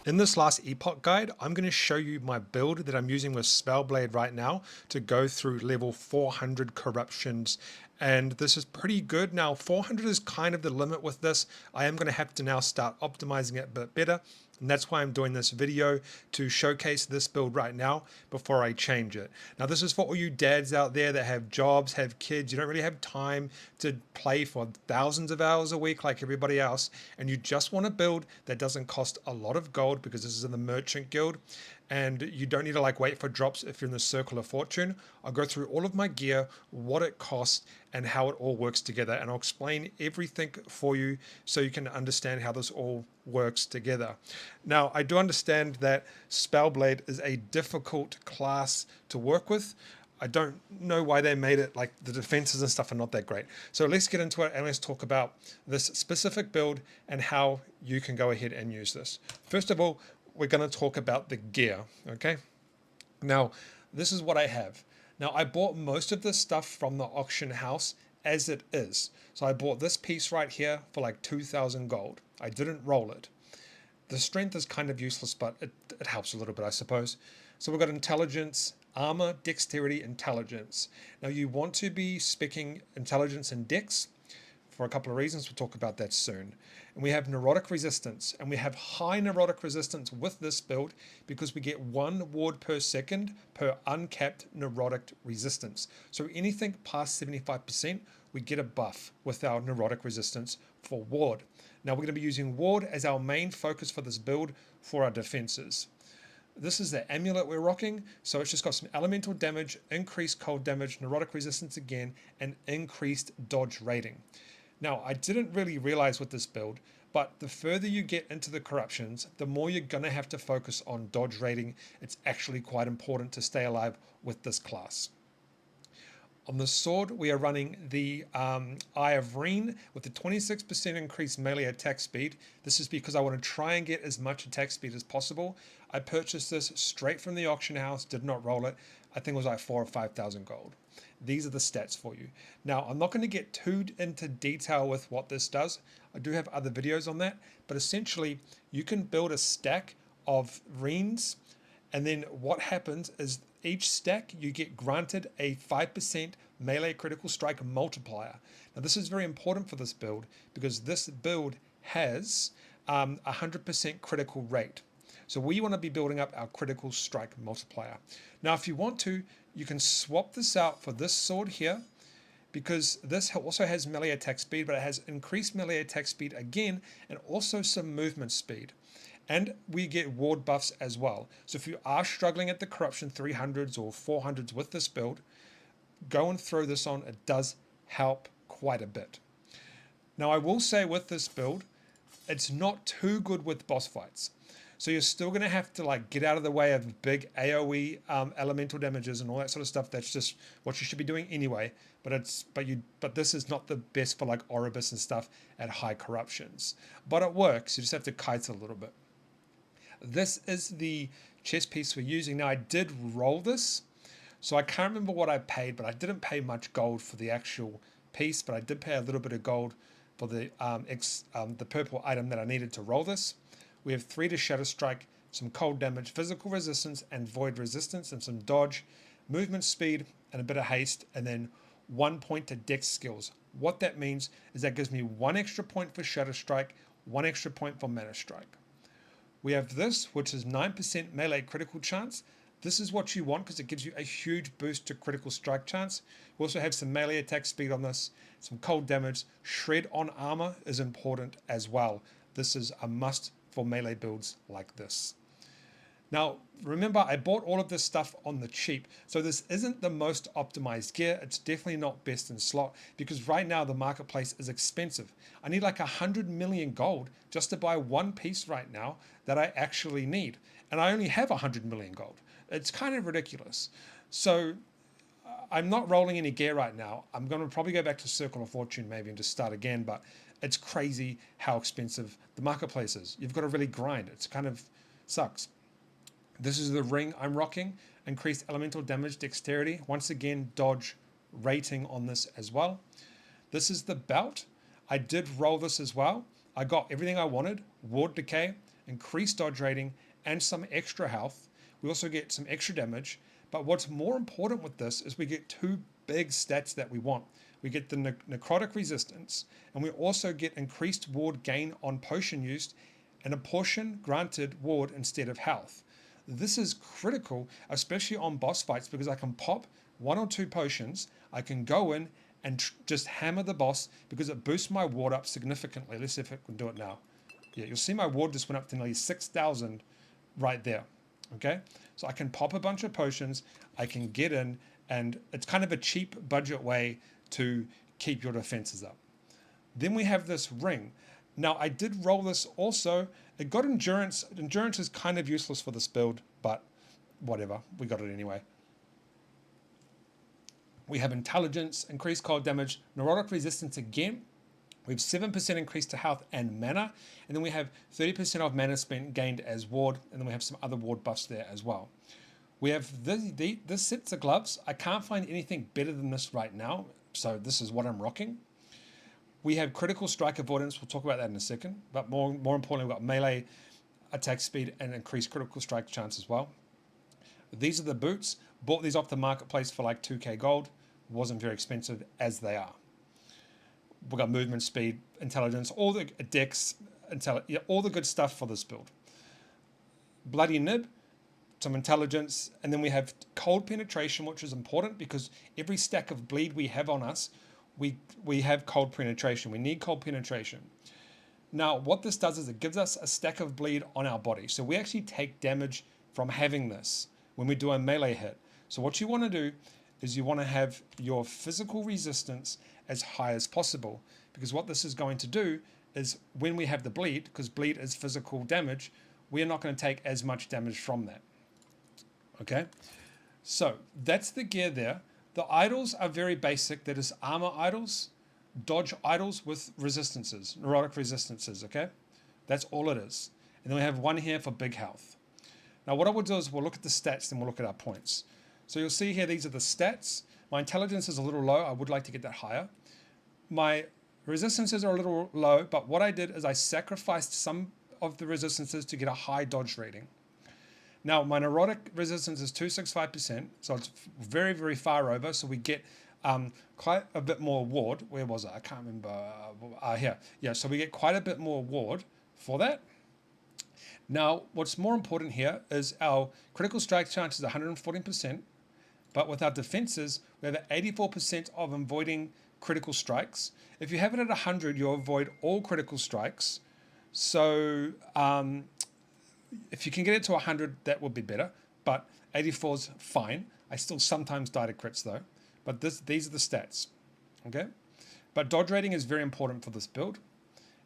In this Last Epoch guide, I'm going to show you my build that I'm using with Spellblade right now to go through level 400 corruptions. And this is pretty good. Now, 400 is kind of the limit with this. I am going to have to now start optimizing it a bit better. And that's why I'm doing this video, to showcase this build right now before I change it. Now, this is for all you dads out there that have jobs, have kids. You don't really have time to play for thousands of hours a week like everybody else. And you just want a build that doesn't cost a lot of gold, because this is in the merchant guild. And you don't need to like wait for drops if you're in the circle of fortune. I'll go through all of my gear, what it costs, and how it all works together. And I'll explain everything for you so you can understand how this all works together. Now, I do understand that Spellblade is a difficult class to work with. I don't know why they made it, like the defenses and stuff are not that great. So let's get into it and let's talk about this specific build and how you can go ahead and use this. First of all, we're going to talk about the gear, okay? Now, this is what I have. Now, I bought most of this stuff from the auction house as it is. So I bought this piece right here for like 2,000 gold. I didn't roll it. The strength is kind of useless, but it helps a little bit, I suppose. So we've got intelligence, armor, dexterity, intelligence. Now, you want to be speccing intelligence and dex for a couple of reasons. We'll talk about that soon. And we have neurotic resistance, and we have high neurotic resistance with this build because we get 1 ward per second per uncapped neurotic resistance. So anything past 75%, we get a buff with our neurotic resistance for ward. Now, we're going to be using ward as our main focus for this build for our defenses. This is the amulet we're rocking, so it's just got some elemental damage, increased cold damage, neurotic resistance again, and increased dodge rating. Now, I didn't really realize with this build, but the further you get into the corruptions, the more you're going to have to focus on dodge rating. It's actually quite important to stay alive with this class. On the sword, we are running the Eye of Reen with the 26% increased melee attack speed. This is because I want to try and get as much attack speed as possible. I purchased this straight from the auction house, did not roll it. I think it was like 4,000 or 5,000 gold. These are the stats for you. Now, I'm not going to get too into detail with what this does. I do have other videos on that, but essentially you can build a stack of Reens, and then what happens is each stack you get granted a 5% melee critical strike multiplier. Now, this is very important for this build because this build has 100% critical rate. So we want to be building up our critical strike multiplier. Now, if you want to, you can swap this out for this sword here, because this also has melee attack speed, but it has increased melee attack speed again, and also some movement speed. And we get ward buffs as well. So if you are struggling at the corruption 300s or 400s with this build, go and throw this on. It does help quite a bit. Now, I will say with this build, it's not too good with boss fights. So you're still going to have to like get out of the way of big AoE elemental damages and all that sort of stuff. That's just what you should be doing anyway. But this is not the best for like Oribus and stuff at high corruptions. But it works. You just have to kite a little bit. This is the chess piece we're using. Now, I did roll this, so I can't remember what I paid, but I didn't pay much gold for the actual piece, but I did pay a little bit of gold for the purple item that I needed to roll this. We have 3 to Shadow Strike, some cold damage, physical resistance, and void resistance, and some dodge, movement speed, and a bit of haste, and then 1 point to dex skills. What that means is that gives me 1 extra point for Shadow Strike, 1 extra point for Mana Strike. We have this, which is 9% melee critical chance. This is what you want because it gives you a huge boost to critical strike chance. We also have some melee attack speed on this, some cold damage. Shred on armor is important as well. This is a must for melee builds like this. Now, remember, I bought all of this stuff on the cheap, so this isn't the most optimized gear. It's definitely not best in slot because right now the marketplace is expensive. I need like 100 million gold just to buy one piece right now that I actually need, and I only have 100 million gold. It's kind of ridiculous. So I'm not rolling any gear right now. I'm going to probably go back to Circle of Fortune maybe and just start again, but it's crazy how expensive the marketplace is. You've got to really grind. It's kind of sucks. This is the ring I'm rocking. Increased elemental damage, dexterity. Once again, dodge rating on this as well. This is the belt. I did roll this as well. I got everything I wanted. Ward decay, increased dodge rating, and some extra health. We also get some extra damage. But what's more important with this is we get two big stats that we want. We get the necrotic resistance, and we also get increased ward gain on potion used, and a portion granted ward instead of health. This is critical, especially on boss fights, because I can pop 1 or 2 potions, I can go in and just hammer the boss because it boosts my ward up significantly. Let's see if it can do it now. Yeah, you'll see my ward just went up to nearly 6,000 right there. Okay, so I can pop a bunch of potions, I can get in, and it's kind of a cheap budget way to keep your defenses up. Then we have this ring. Now I did roll this also. It got endurance. Endurance is kind of useless for this build, but whatever, we got it anyway. We have intelligence, increased cold damage, neurotic resistance again. We have 7% increase to health and mana, and then we have 30% of mana spent gained as ward, and then we have some other ward buffs there as well. We have this sets of gloves. I can't find anything better than this right now, so this is what I'm rocking. We have critical strike avoidance. We'll talk about that in a second, but more importantly, we've got melee attack speed and increased critical strike chance as well. These are the boots. Bought these off the marketplace for like 2k gold. Wasn't very expensive as they are. We've got movement speed, intelligence, all the dex, all the good stuff for this build. Bloody nib, some intelligence, and then we have cold penetration, which is important because every stack of bleed we have on us, we have cold penetration. We need cold penetration. Now, what this does is it gives us a stack of bleed on our body. So we actually take damage from having this when we do a melee hit. So what you want to do is you want to have your physical resistance as high as possible, because what this is going to do is when we have the bleed, because bleed is physical damage, we are not going to take as much damage from that. Okay, so that's the gear there. The idols are very basic. That is armor idols, dodge idols with resistances, neurotic resistances. Okay, that's all it is. And then we have one here for big health. Now what I will do is we'll look at the stats, then we'll look at our points. So you'll see here, these are the stats. My intelligence is a little low. I would like to get that higher. My resistances are a little low, but what I did is I sacrificed some of the resistances to get a high dodge rating. Now, my neurotic resistance is 265%, so it's very, very far over. So we get quite a bit more ward. Where was it? I can't remember. Here. Yeah, so we get quite a bit more ward for that. Now, what's more important here is our critical strike chance is 114%, but with our defenses, we have 84% of avoiding critical strikes. If you have it at 100, you'll avoid all critical strikes. So if you can get it to 100, that would be better, but 84 is fine. I still sometimes die to crits though, but these are the stats, okay? But dodge rating is very important for this build,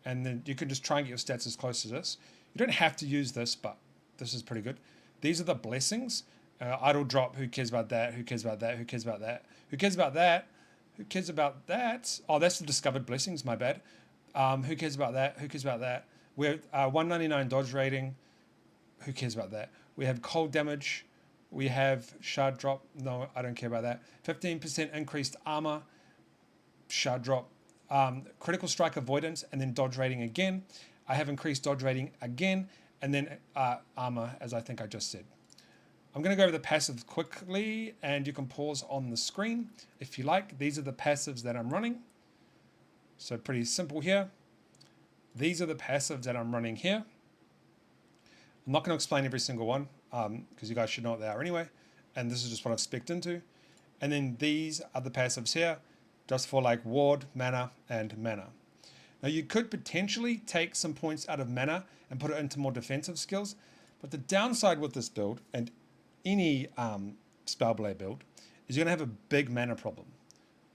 and then you can just try and get your stats as close to this. You don't have to use this, but this is pretty good. These are the blessings. Idle drop, who cares about that? Who cares about that? Who cares about that? Who cares about that? Who cares about that? Oh, that's the discovered blessings, my bad. Who cares about that? Who cares about that? We have 199 dodge rating. Who cares about that? We have cold damage. We have shard drop. No, I don't care about that. 15% increased armor. Shard drop. Critical strike avoidance, and then dodge rating again. I have increased dodge rating again, and then armor, as I think I just said. I'm going to go over the passives quickly, and you can pause on the screen if you like. These are the passives that I'm running. So pretty simple here. These are the passives that I'm running here. I'm not going to explain every single one because you guys should know what they are anyway. And this is just what I've spec'd into. And then these are the passives here, just for like ward, mana, and mana. Now you could potentially take some points out of mana and put it into more defensive skills, but the downside with this build and any Spellblade build is you're going to have a big mana problem.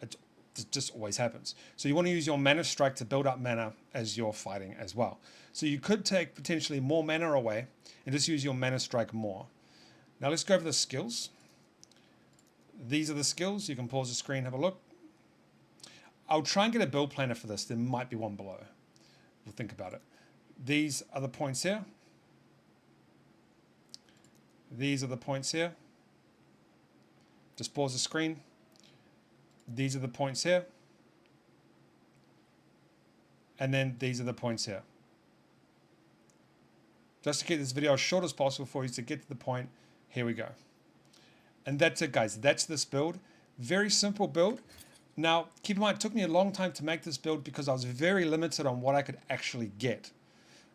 It just always happens. So you want to use your mana strike to build up mana as you're fighting as well. So you could take potentially more mana away and just use your mana strike more. Now let's go over the skills. These are the skills. You can pause the screen, have a look. I'll try and get a build planner for this. There might be one below. We'll think about it. These are the points here. These are the points here. Just pause the screen. These are the points here. And then these are the points here. Just to keep this video as short as possible for you to get to the point, here we go. And that's it, guys. That's this build. Very simple build. Now, keep in mind, it took me a long time to make this build because I was very limited on what I could actually get.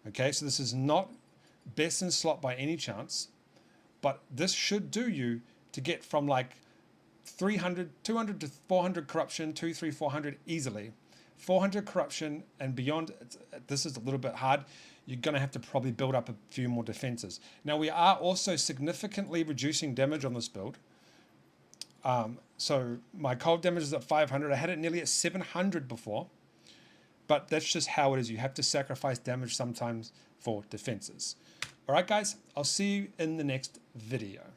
Okay, so this is not best in slot by any chance, but this should do you to get from like 300, 200 to 400 corruption, 2, 3, 400 easily. 400 corruption and beyond, this is a little bit hard. You're going to have to probably build up a few more defenses. Now, we are also significantly reducing damage on this build. So my cold damage is at 500. I had it nearly at 700 before, but that's just how it is. You have to sacrifice damage sometimes for defenses. All right, guys, I'll see you in the next video.